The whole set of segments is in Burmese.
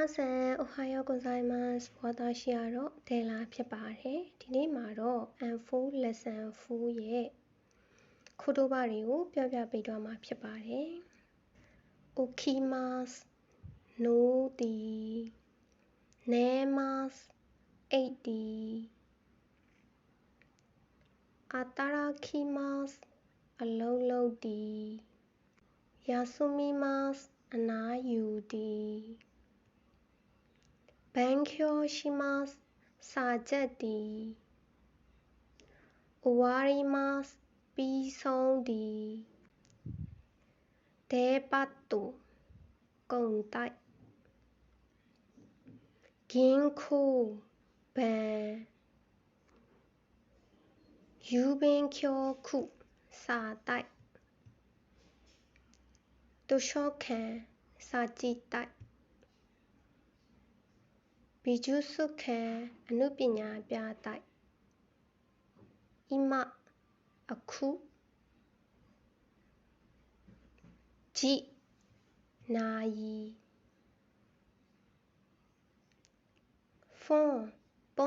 皆さん、おはようございます。私ကတော့ဒေလာဖြစ်ပါတယ်။ဒီနေ့မှာတော့ N4 lesson 4ရဲ့ခုတုပတွေကိုပြောပြပေးသွားမှာဖြစ်ပါတယ်။起きます。နိုးသည်။寝ます。အိပ်သည်။働きます。အလုပ်လုပ်သည်။休みます。အနားယူသည်။勉強します。စာကျက်သည်။終わります。ပြီးဆုံးသည်။デパートကုန်တိုက်။銀行ဘဏ်郵便局စာတိုက်図書館စာကြည့်တိုက်美術館အနုပညာပြတိုက်今အခု時နာရီ分分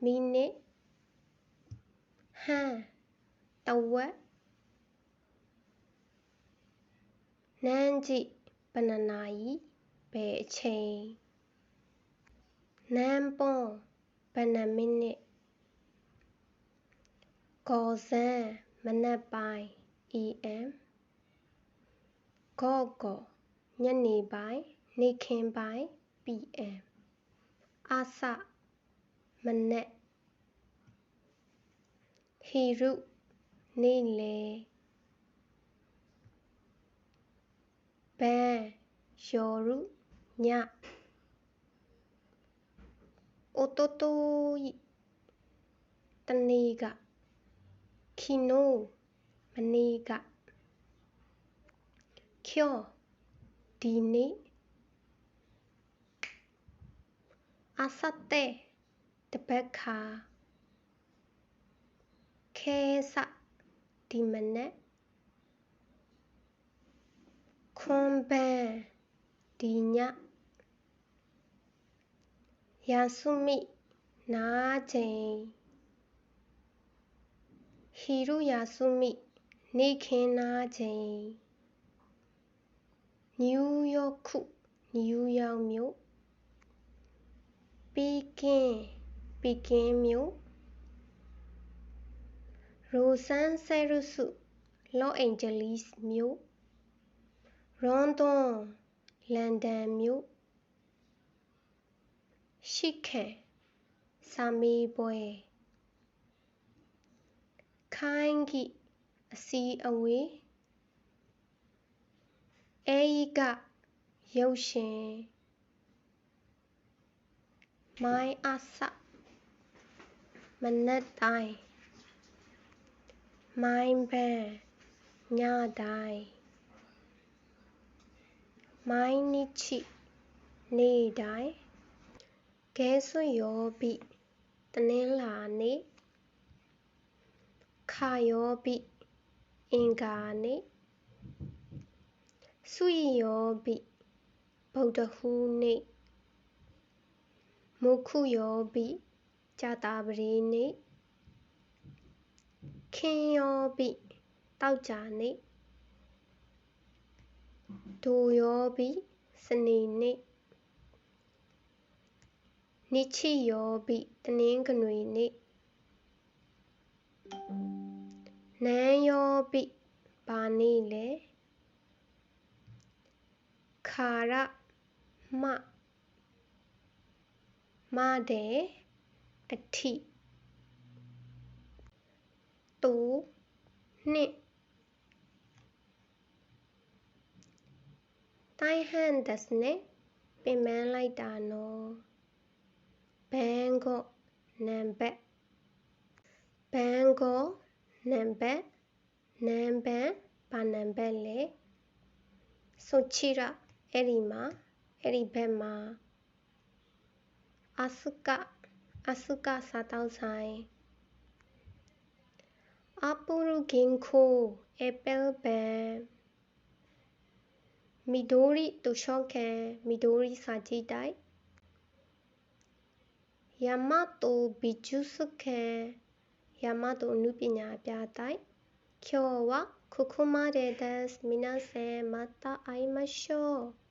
မိနစ်ဟန်တစ်ဝက်နှမ်းကြည့်ဘယ်နှစ်နာရီဘယ်အချိန်နန်းပွန်ဘယ်နှစ်မိနစ်ကော်စန်းမနက်ပိုင်း AM ကော့ကော်ညနေပိုင်းနေ့ခင်းပိုင်း PM အစမနက်ဟီရုနေ့လယ်ဘန်းယောရုညおとといတနေ့က昨日မနေ့က今日ဒီနေ့明後日တပတ်ခါခဲစဒီမနက်ခွန်ဘန်းဒီညယာစုမိနားချိန်ဟီရုယာစုမိနေ့ခင်းနားချိန်နယူးယောက်ခုနယူးယောက်မြို့ပီကင်းမြို့ရိုဆန်ဆဲရုစုလော့အိန်ဂျလိစ်မြို့ရွန်တွန်လန်ဒန်မြို့ရှိခင်စာမေးပွဲခိုင်းကိအစည်းအဝေးအေယိကရုပ်ရှင်မိုင်းအစမနက်တိုင်းမိုင်းဘန်းညတိုင်းမိုင်းနိချိနေ့တိုင်းကဲဆွယောပိတနင်္လာနေ့ခယောပိအင်္ဂါနေ့စုယောပိဗုဒ္ဓဟူးနေ့မုခုယောပိကြာသပတေးနေ့ခင်ယောပိသောကြာနေ့ဒိုယောပိစနေနေ့နိချိယောပိတနင်္ဂနွေနေ့နန်းယောပိဘာနေ့လဲခါရမတယ်အထိတူနှစ်တိုင်းဟန်ဒက်စနေပင်ပန်းလိုက်တာနော်ဘန်ကော့နံပါတ်ဘန်ကော့နံပါတ်နံပါတ်ဘာနံပါတ်လဲဆိုချီရအဲ့ဒီဘက်မှာအစုကစားတောက်ဆိုင်အပူရုဂင်ခိုအပယ်ဘန်緑図書館緑စာကြည့်တိုက်大和美術館大和အနုပညာပြတိုက်今日はここまでです皆さんまた会いましょう